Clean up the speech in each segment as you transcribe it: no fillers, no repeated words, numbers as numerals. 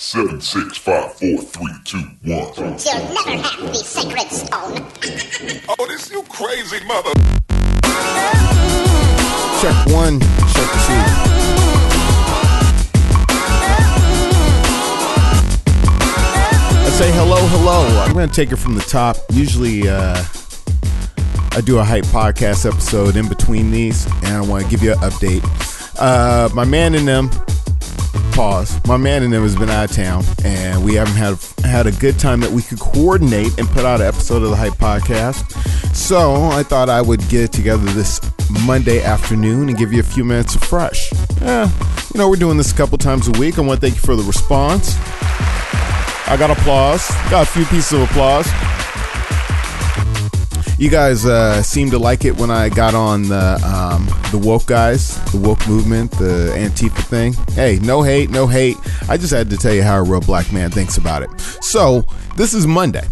7, 6, 5, 4, 3, 2, 1. You'll never have the sacred stone. Oh, this you crazy mother. Check one, check two. I say hello. I'm going to take it from the top. Usually, I do a hype podcast episode in between these, and I want to give you an update. My man and them has been out of town, and we haven't had a good time that we could coordinate and put out an episode of the hype podcast. So I thought I would get it together this Monday afternoon and give you a few minutes of fresh. We're doing this a couple times a week. I want to thank you for the response. I got applause. Got a few pieces of applause. You guys seem to like it when I got on the woke guys, the woke movement, the Antifa thing. Hey, no hate. I just had to tell you how a real black man thinks about it. So, this is Monday.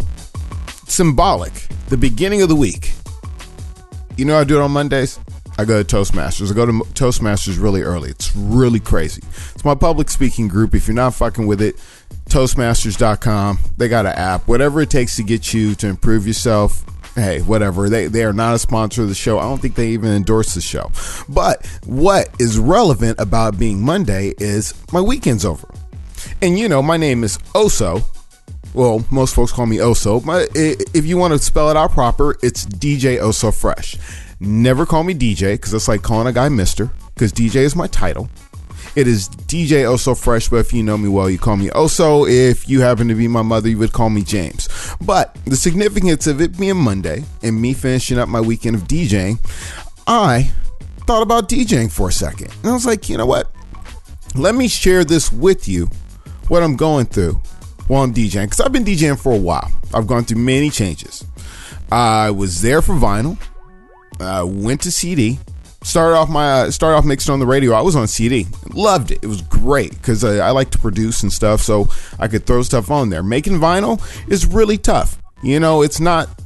Symbolic. The beginning of the week. You know how I do it on Mondays? I go to Toastmasters. I go to Toastmasters really early. It's really crazy. It's my public speaking group. If you're not fucking with it, Toastmasters.com. They got an app. Whatever it takes to get you to improve yourself. Hey, whatever. They are not a sponsor of the show. I don't think they even endorse the show. But what is relevant about being Monday is my weekend's over. And my name is Oso. Well, most folks call me Oso. But if you want to spell it out proper, it's DJ Oso Fresh. Never call me DJ, because that's like calling a guy Mr., because DJ is my title. It is DJ Oso Fresh, but if you know me well, you call me Oso. If you happen to be my mother, you would call me James. But the significance of it being Monday and me finishing up my weekend of DJing, I thought about DJing for a second. And I was like, you know what? Let me share this with you, what I'm going through while I'm DJing. Because I've been DJing for a while. I've gone through many changes. I was there for vinyl. I went to CD. Started off mixing on the radio. I was on CD. Loved it. It was great because I like to produce and stuff, so I could throw stuff on there. Making vinyl is really tough. It's not,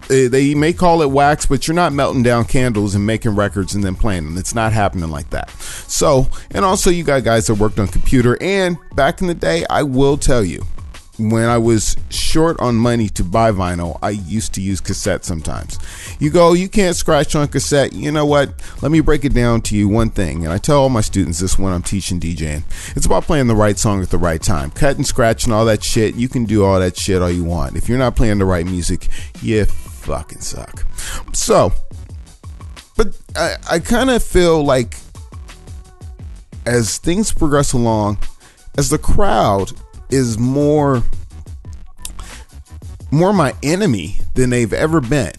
they may call it wax, but you're not melting down candles and making records and then playing them. It's not happening like that. So, and also you got guys that worked on computer, and back in the day, I will tell you, when I was short on money to buy vinyl, I used to use cassette sometimes. You can't scratch on cassette. You know what? Let me break it down to you one thing. And I tell all my students this when I'm teaching DJing. It's about playing the right song at the right time. Cut and scratch and all that shit. You can do all that shit all you want. If you're not playing the right music, you fucking suck. So, but I kind of feel like as things progress along, as the crowd is more my enemy than they've ever been,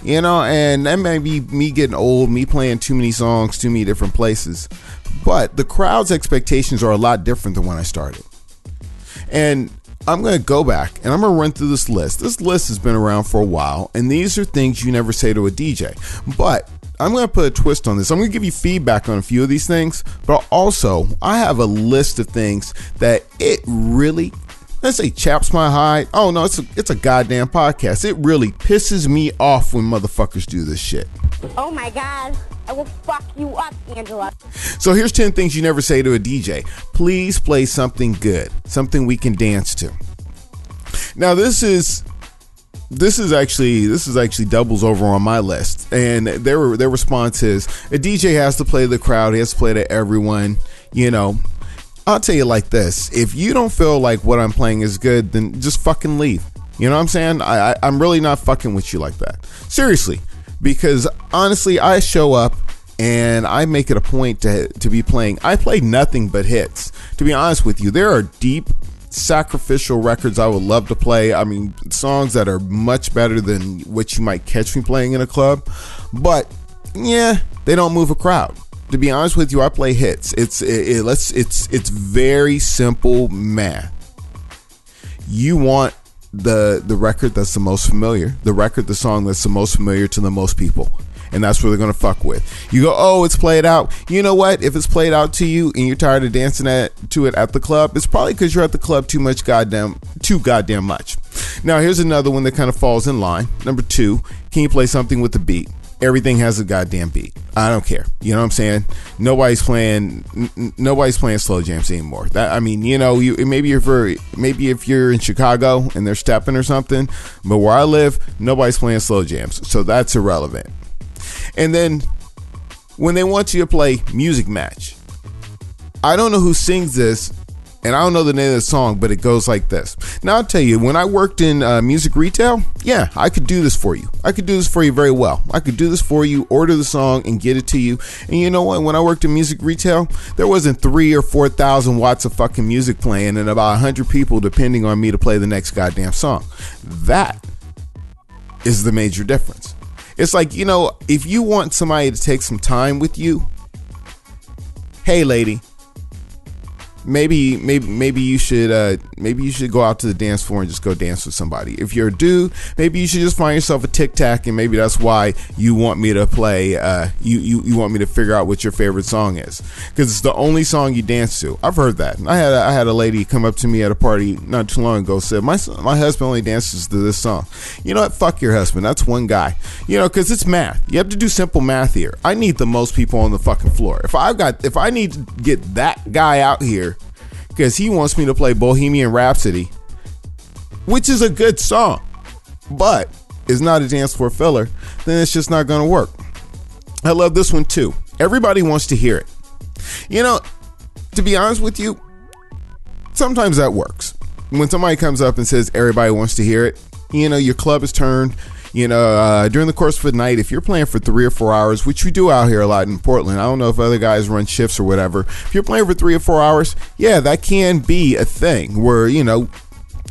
and that may be me getting old, me playing too many songs, too many different places, but the crowd's expectations are a lot different than when I started. And I'm going to go back and I'm going to run through this list. This list has been around for a while, and these are things you never say to a DJ, but I'm going to put a twist on this. I'm going to give you feedback on a few of these things, but also I have a list of things that it really, let's say, chaps my hide. Oh no, it's a goddamn podcast. It really pisses me off when motherfuckers do this shit. Oh my God, I will fuck you up, Angela. So here's 10 things you never say to a DJ. Please play something good, something we can dance to. Now this actually doubles over on my list, and their response is a DJ has to play the crowd, he has to play to everyone. I'll tell you like this: if you don't feel like what I'm playing is good, then just fucking leave. You know what I'm saying? I'm really not fucking with you like that, seriously, because honestly, I show up and I make it a point to be playing. I play nothing but hits. To be honest with you, there are deep, sacrificial records I would love to play. I mean, songs that are much better than what you might catch me playing in a club, but yeah, they don't move a crowd. To be honest with you, I play hits. It's very simple math. You want the record that's the most familiar, the song that's the most familiar to the most people, and that's what they're gonna fuck with. You go, oh, it's played out. You know what? If it's played out to you and you're tired of dancing to it at the club, it's probably because you're at the club too goddamn much. Now, here's another one that kind of falls in line. Number 2, can you play something with the beat? everything has a goddamn beat. I don't care. You know what I'm saying? Nobody's playing slow jams anymore. That, I mean, you know, maybe if you're in Chicago and they're stepping or something, but where I live, nobody's playing slow jams. So that's irrelevant. And then when they want you to play Music Match, I don't know who sings this, and I don't know the name of the song, but it goes like this. Now, I'll tell you, when I worked in music retail, yeah, I could do this for you. I could do this for you very well. I could do this for you, order the song, and get it to you. And you know what? When I worked in music retail, there wasn't 3,000 or 4,000 watts of fucking music playing and about 100 people depending on me to play the next goddamn song. That is the major difference. It's like, you know, if you want somebody to take some time with you, hey, lady, maybe you should go out to the dance floor and just go dance with somebody. If you're a dude, maybe you should just find yourself a tic tac, and maybe that's why you want me to play. You want me to figure out what your favorite song is, because it's the only song you dance to. I've heard that. I had a lady come up to me at a party not too long ago, said my husband only dances to this song. You know what? Fuck your husband. That's one guy. You know, because it's math. You have to do simple math here. I need the most people on the fucking floor. If I need to get that guy out here because he wants me to play Bohemian Rhapsody, which is a good song, but is not a dance floor filler, then it's just not going to work. I love this one too. Everybody wants to hear it. You know, to be honest with you, sometimes that works. When somebody comes up and says everybody wants to hear it, you know, your club is turned. You know, during the course of the night, if you're playing for 3 or 4 hours, which we do out here a lot in Portland, I don't know if other guys run shifts or whatever. If you're playing for 3 or 4 hours, yeah, that can be a thing where, you know,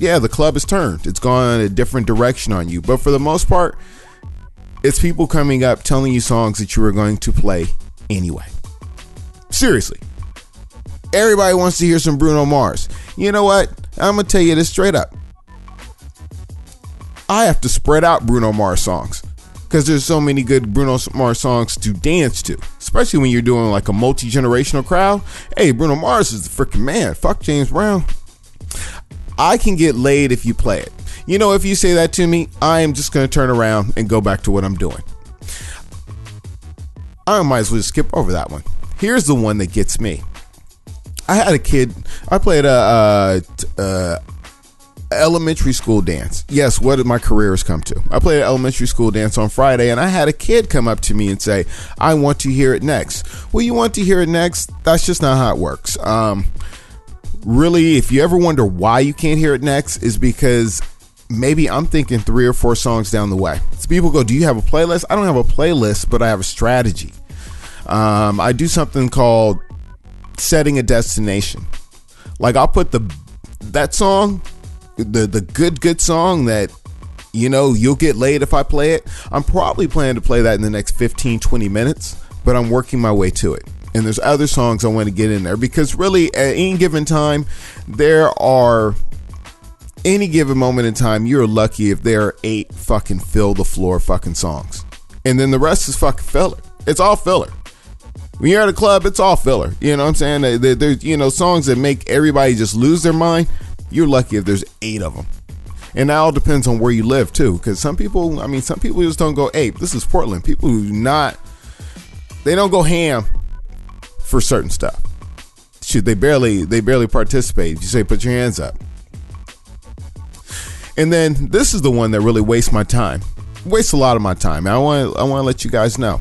yeah, the club is turned. It's gone in a different direction on you. But for the most part, it's people coming up telling you songs that you were going to play anyway. Seriously. Everybody wants to hear some Bruno Mars. You know what? I'm going to tell you this straight up. I have to spread out Bruno Mars songs because there's so many good Bruno Mars songs to dance to, especially when you're doing like a multi-generational crowd. Hey, Bruno Mars is the freaking man. Fuck James Brown. I can get laid if you play it. You know, if you say that to me, I am just going to turn around and go back to what I'm doing. I might as well just skip over that one. Here's the one that gets me. I had a kid. I played a elementary school dance. Yes, what did my career has come to? I played an elementary school dance on Friday, and I had a kid come up to me and say, I want to hear it next. Well, you want to hear it next? That's just not how it works. Really, if you ever wonder why you can't hear it next, is because maybe I'm thinking 3 or 4 songs down the way. So people go, do you have a playlist? I don't have a playlist, but I have a strategy. I do something called setting a destination. Like I'll put that song, the good song that, you know, you'll get laid if I play it. I'm probably planning to play that in the next 15-20 minutes, but I'm working my way to it. And there's other songs I want to get in there because really at any given time, any given moment in time, you're lucky if there are 8 fucking fill the floor fucking songs. And then the rest is fucking filler. It's all filler. When you're at a club, it's all filler. You know what I'm saying? There's, you know, songs that make everybody just lose their mind. You're lucky if there's 8 of them. And that all depends on where you live too. Because some people just don't go ape. This is Portland. People who they don't go ham for certain stuff. Shoot, they barely participate. You say, put your hands up. And then this is the one that really wastes my time. Wastes a lot of my time. And I want to let you guys know.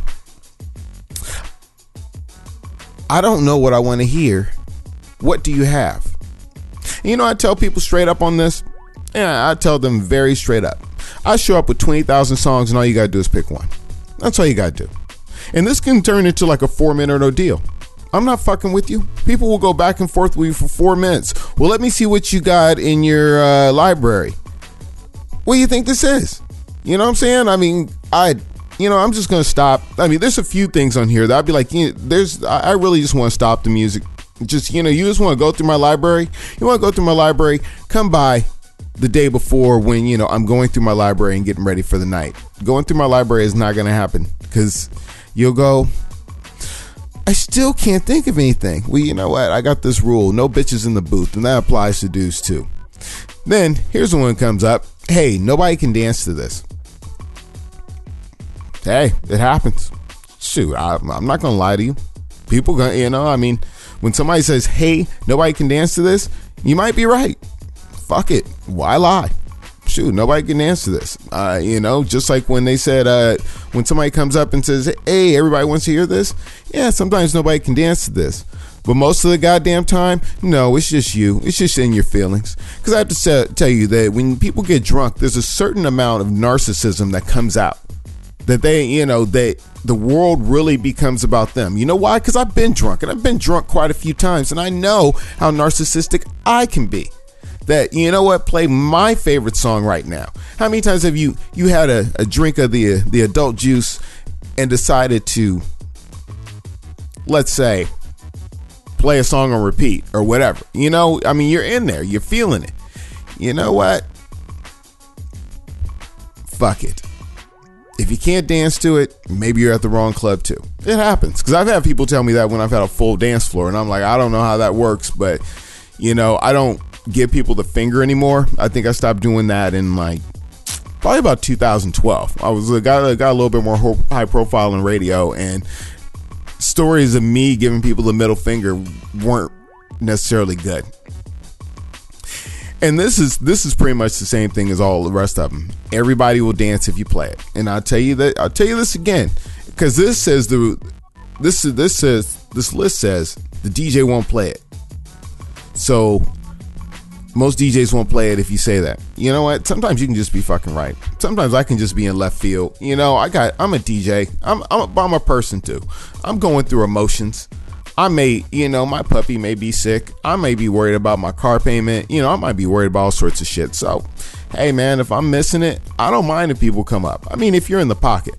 I don't know what I want to hear. What do you have? You know, I tell people straight up on this. Yeah, I tell them very straight up. I show up with 20,000 songs and all you got to do is pick one. That's all you got to do. And this can turn into like a 4-minute ordeal. I'm not fucking with you. People will go back and forth with you for 4 minutes. Well, let me see what you got in your library. What do you think this is? You know what I'm saying? I mean, I'm just going to stop. I mean, there's a few things on here that I'd be like, I really just want to stop the music. Just, you just want to go through my library. You want to go through my library, come by the day before when, I'm going through my library and getting ready for the night. Going through my library is not going to happen because you'll go, I still can't think of anything. Well, you know what? I got this rule. No bitches in the booth. And that applies to dudes too. Then here's the one that comes up. Hey, nobody can dance to this. Hey, it happens. Shoot, I'm not gonna lie to you. People gonna, when somebody says, hey, nobody can dance to this, you might be right. Fuck it. Why lie? Shoot, nobody can dance to this. Just like when they said, when somebody comes up and says, hey, everybody wants to hear this. Yeah, sometimes nobody can dance to this. But most of the goddamn time, no, it's just you. It's just in your feelings. Because I have to tell you that when people get drunk, there's a certain amount of narcissism that comes out. That the world really becomes about them. You know why? Because I've been drunk, and I've been drunk quite a few times, and I know how narcissistic I can be. That, you know what, play my favorite song right now. How many times have you had a drink of the adult juice and decided to, let's say, play a song on repeat or whatever? You're in there, you're feeling it. You know what? Fuck it. If you can't dance to it, maybe you're at the wrong club too. It happens. Because I've had people tell me that when I've had a full dance floor, and I'm like, I don't know how that works, but I don't give people the finger anymore. I think I stopped doing that in probably about 2012. I got a little bit more high profile in radio, and stories of me giving people the middle finger weren't necessarily good. And this is pretty much the same thing as all the rest of them. Everybody will dance if you play it. And I'll tell you this again, because this list says the DJ won't play it. So most DJs won't play it if you say that. You know what? Sometimes you can just be fucking right. Sometimes I can just be in left field. I'm a DJ. I'm a person too. I'm going through emotions. My puppy may be sick. I may be worried about my car payment. I might be worried about all sorts of shit. So, hey man, if I'm missing it, I don't mind if people come up. If you're in the pocket.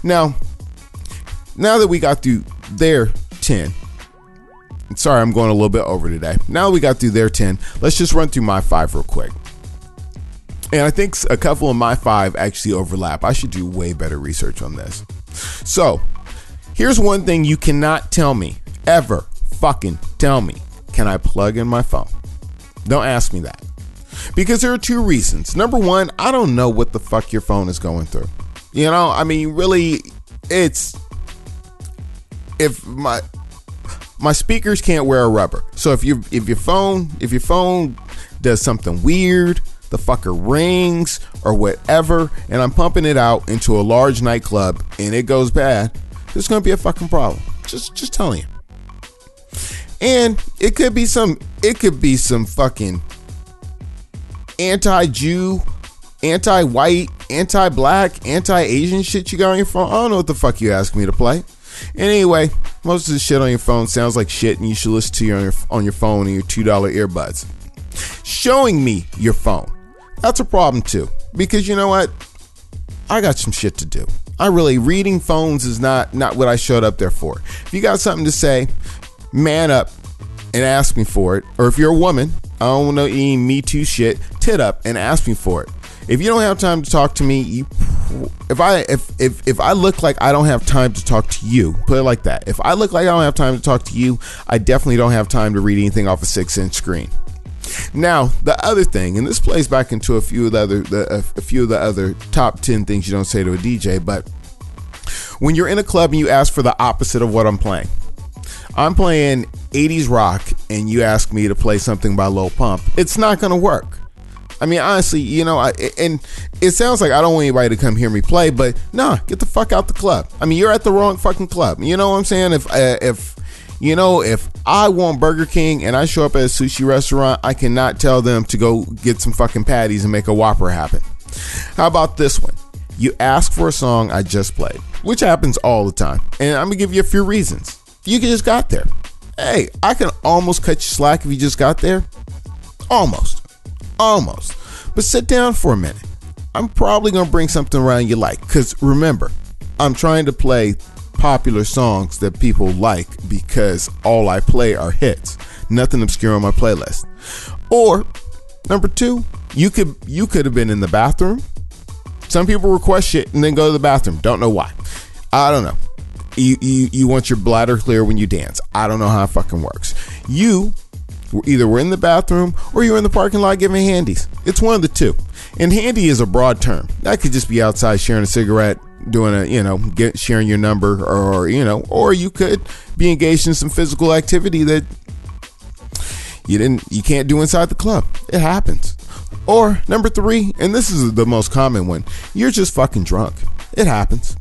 Now that we got through their 10, sorry, I'm going a little bit over today. Now that we got through their 10, let's just run through my 5 real quick. And I think a couple of my 5 actually overlap. I should do way better research on this. So, here's one thing you cannot tell me. Ever fucking tell me, can I plug in my phone? Don't ask me that. Because there are 2 reasons. Number 1, I don't know what the fuck your phone is going through. Really, it's, if my speakers can't wear a rubber. So if your phone does something weird, the fucker rings or whatever, and I'm pumping it out into a large nightclub and it goes bad, there's going to be a fucking problem. Just telling you. And it could be some fucking anti-Jew, anti-white, anti-black, anti-Asian shit you got on your phone. I don't know what the fuck you asked me to play. Anyway, most of the shit on your phone sounds like shit, and you should listen to on your phone and your $2 earbuds. Showing me your phone, that's a problem too. Because you know what? I got some shit to do. Reading phones is not what I showed up there for. If you got something to say, man up and ask me for it. Or if you're a woman, I don't want no Me Too shit, tit up and ask me for it. If you don't have time to talk to me, if I look like I don't have time to talk to you, put it like that. If I look like I don't have time to talk to you, I definitely don't have time to read anything off a 6-inch screen. Now, the other thing, and this plays back into a few of the other top 10 things you don't say to a DJ, but when you're in a club and you ask for the opposite of what I'm playing 80s rock and you ask me to play something by Lil Pump, it's not going to work. Honestly, and it sounds like I don't want anybody to come hear me play, but nah, get the fuck out the club. You're at the wrong fucking club. You know what I'm saying? If I want Burger King and I show up at a sushi restaurant, I cannot tell them to go get some fucking patties and make a Whopper happen. How about this one? You ask for a song I just played, which happens all the time. And I'm going to give you a few reasons. You just got there. Hey, I can almost cut you slack if you just got there. Almost. But sit down for a minute. I'm probably going to bring something around you like. Because remember, I'm trying to play popular songs that people like because all I play are hits. Nothing obscure on my playlist. Or, number 2, you could have been in the bathroom. Some people request shit and then go to the bathroom. Don't know why. I don't know. You want your bladder clear when you dance. I don't know how it fucking works. You either were in the bathroom or you were in the parking lot giving handies. It's one of the two. And handy is a broad term. That could just be outside sharing a cigarette. doing sharing your number, or you could be engaged in some physical activity that you can't do inside the club. It happens. Or number 3, and this is the most common one, you're just fucking drunk. It happens.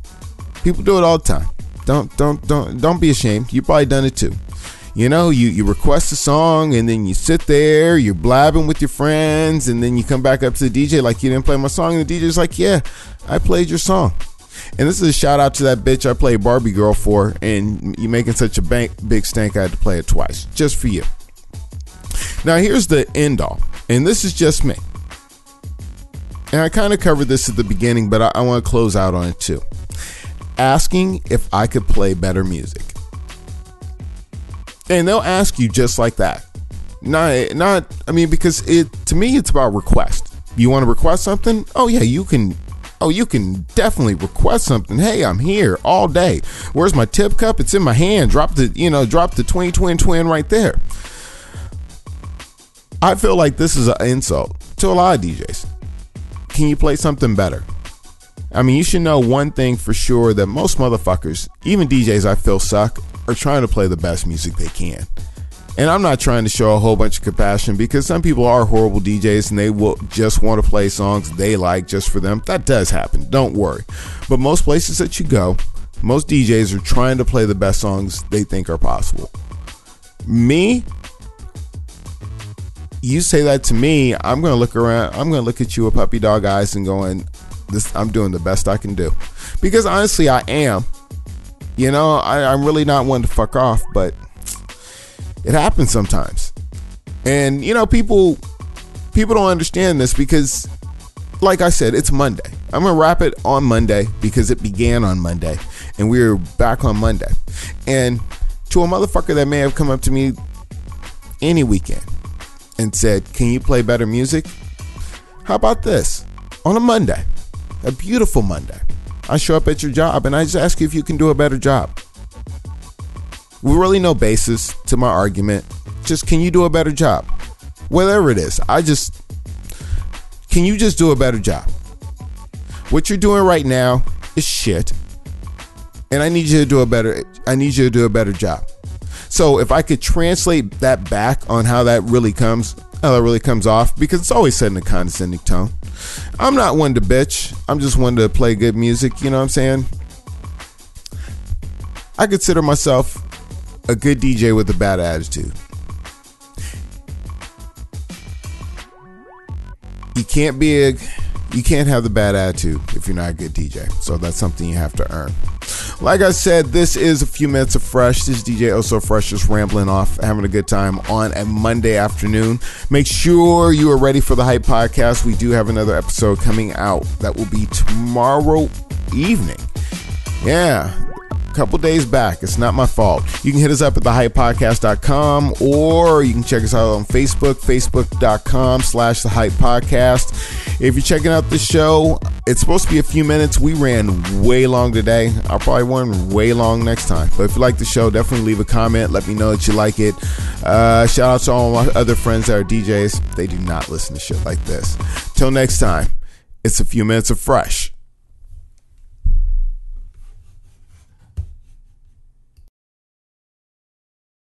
People do it all the time. Don't be ashamed. You've probably done it too. You request a song, and then you sit there, you're blabbing with your friends, and then you come back up to the DJ like you didn't play my song, and the DJ's like, yeah, I played your song. And this is a shout out to that bitch I played Barbie Girl for, and you making such a big stank I had to play it twice, just for you. Now here's the end all, and this is just me. And I kind of covered this at the beginning, but I want to close out on it too. Asking if I could play better music. And they'll ask you just like that. Because to me, it's about request. You want to request something? Oh yeah, you can definitely request something. Hey, I'm here all day. Where's my tip cup? It's in my hand. Drop the twin right there. I feel like this is an insult to a lot of DJs. Can you play something better? I mean, you should know one thing for sure, that most motherfuckers, even DJs I feel suck, are trying to play the best music they can. And I'm not trying to show a whole bunch of compassion, because some people are horrible DJs and they will just want to play songs they like just for them. That does happen. Don't worry. But most places that you go, most DJs are trying to play the best songs they think are possible. Me, you say that to me, I'm going to look around, I'm going to look at you with puppy dog eyes and going, I'm doing the best I can do. Because honestly, I am. I'm really not one to fuck off, but it happens sometimes. And, people don't understand this, because, like I said, it's Monday. I'm going to wrap it on Monday because it began on Monday and we're back on Monday. And to a motherfucker that may have come up to me any weekend and said, can you play better music? How about this? On a Monday, a beautiful Monday, I show up at your job and I just ask you if you can do a better job. With really no basis to my argument. Just, can you do a better job? Whatever it is, can you just do a better job? What you're doing right now is shit. And I need you to do a better job. So if I could translate that back on how that really comes off, because it's always said in a condescending tone. I'm not one to bitch. I'm just one to play good music. You know what I'm saying? I consider myself a good DJ with a bad attitude. You can't have the bad attitude if you're not a good DJ. So that's something you have to earn. Like I said, this is a few minutes of fresh. This is DJ Oh So Fresh, just rambling off, having a good time on a Monday afternoon. Make sure you are ready for the Hype Podcast. We do have another episode coming out that will be tomorrow evening. Yeah, a couple days back. It's not my fault. You can hit us up at thehypepodcast.com, or you can check us out on Facebook, facebook.com/thehypepodcast. If you're checking out the show, it's supposed to be a few minutes. We ran way long today. I'll probably run way long next time. But if you like the show, definitely leave a comment. Let me know that you like it. Shout out to all my other friends that are DJs. They do not listen to shit like this. Till next time, it's a few minutes of fresh.